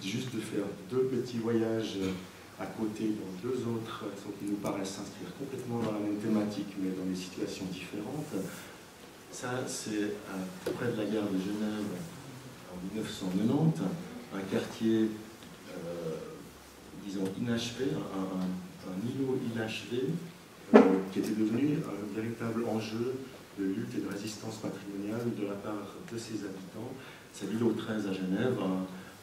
juste de faire deux petits voyages à côté dans deux autres qui nous paraissent s'inscrire complètement dans la même thématique, mais dans des situations différentes. Ça, c'est près de la gare de Genève en 1990, un quartier, disons, inachevé, un îlot inachevé, qui était devenu un véritable enjeu de lutte et de résistance patrimoniale de la part de ses habitants. C'est l'îlot 13 à Genève,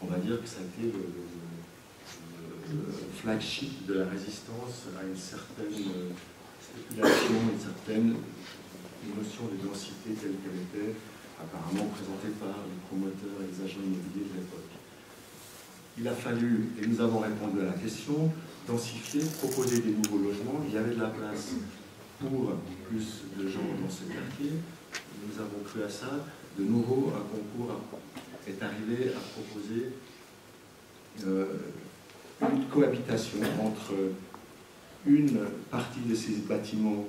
on va dire que ça a été le flagship de la résistance à une certaine spéculation, une certaine notion de densité telle qu'elle était apparemment présentée par les promoteurs et les agents immobiliers de l'époque. Il a fallu, et nous avons répondu à la question, densifier, proposer des nouveaux logements. Il y avait de la place pour plus de gens dans ce quartier. Nous avons cru à ça. De nouveau, un concours est arrivé à proposer une cohabitation entre une partie de ces bâtiments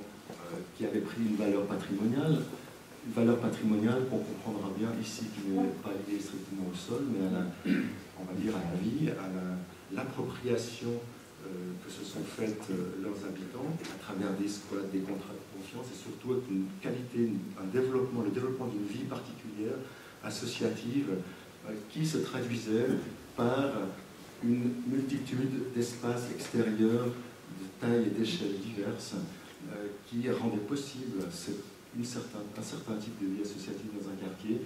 qui avait pris une valeur patrimoniale qu'on comprendra bien ici, qui n'est pas liée strictement au sol, mais à on va dire à la vie, à l'appropriation que se sont faites leurs habitants à travers des squats, des contrats de confiance et surtout une qualité, le développement d'une vie particulière, associative, qui se traduisait par une multitude d'espaces extérieurs de tailles et d'échelles diverses qui rendaient possible un certain type de vie associative dans un quartier,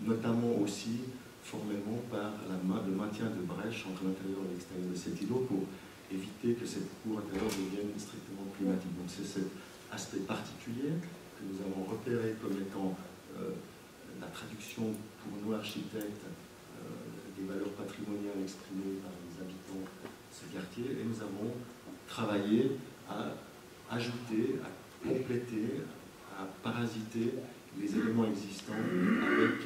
notamment aussi formellement par le maintien de brèches entre l'intérieur et l'extérieur de cet îlot pour éviter que cette cour intérieure devienne strictement climatique. Donc c'est cet aspect particulier que nous avons repéré comme étant la traduction pour nous architectes des valeurs patrimoniales exprimées par les habitants de ce quartier, et nous avons travaillé à ajouter, à compléter, à parasiter les éléments existants avec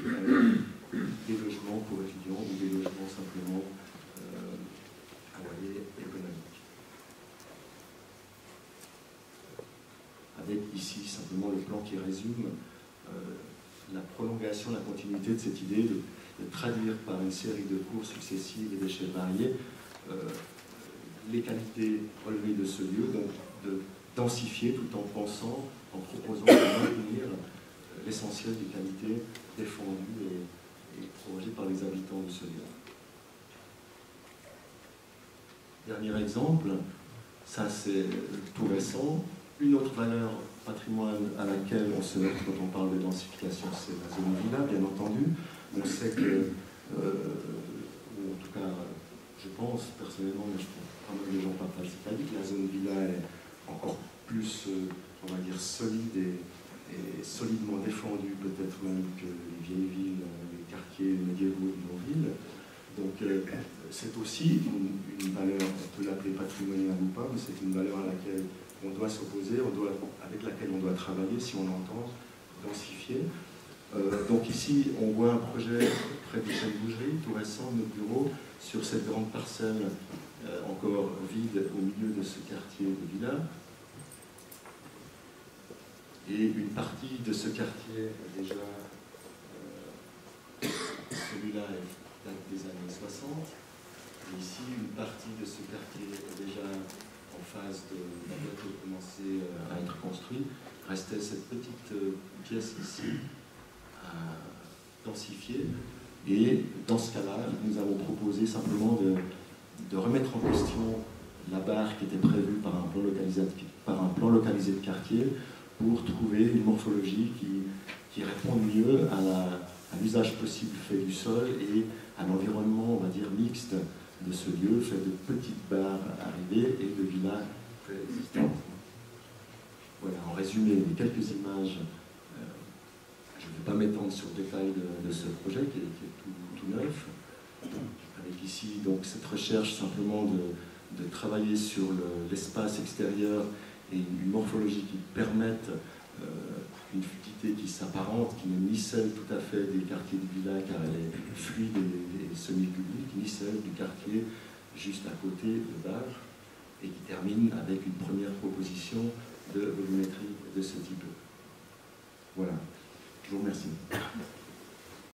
des logements pour étudiants ou des logements simplement à loyer économique. Avec ici simplement le plan qui résume la prolongation, la continuité de cette idée de traduire par une série de cours successives et d'échelles variées les qualités relevées de ce lieu, donc de densifier tout en pensant, en proposant de maintenir l'essentiel des qualités défendues et prolongées par les habitants de ce lieu. Dernier exemple, ça c'est tout récent. Une autre valeur patrimoine à laquelle on se heurte quand on parle de densification, c'est la zone villa, bien entendu. On sait que, ou en tout cas, je pense personnellement, mais je pense que pas mal de gens partagent cet avis, que la zone villa est encore plus, on va dire, solide et solidement défendue, peut-être même que les vieilles villes, les quartiers médiévaux de nos villes. Donc c'est aussi une valeur, on peut l'appeler patrimoniale ou pas, mais c'est une valeur à laquelle on doit s'opposer, avec laquelle on doit travailler si on entend densifier. Donc ici, on voit un projet près de Chêne-Bougerie, tout récent, de notre bureau, sur cette grande parcelle encore vide au milieu de ce quartier de villa. Et une partie de ce quartier, déjà, celui-là date des années 60. Et ici, une partie de ce quartier est déjà en phase de commencer à être construit. Restait cette petite pièce ici à densifier. Et dans ce cas-là, nous avons proposé simplement de remettre en question la barre qui était prévue par un plan localisé de quartier pour trouver une morphologie qui réponde mieux à l'usage possible fait du sol et à l'environnement, on va dire, mixte de ce lieu, fait de petites barres arrivées et de villas préexistantes. Voilà, en résumé, quelques images. Je ne vais pas m'étendre sur le détail de ce projet qui est tout neuf. Avec ici donc cette recherche simplement de travailler sur l'espace extérieur et une morphologie qui permette une fluidité qui s'apparente, qui n'est ni celle tout à fait des quartiers de villa car elle est fluide et semi-publique, ni celle du quartier juste à côté de Bar, et qui termine avec une première proposition de volumétrie de ce type. Voilà, je vous remercie.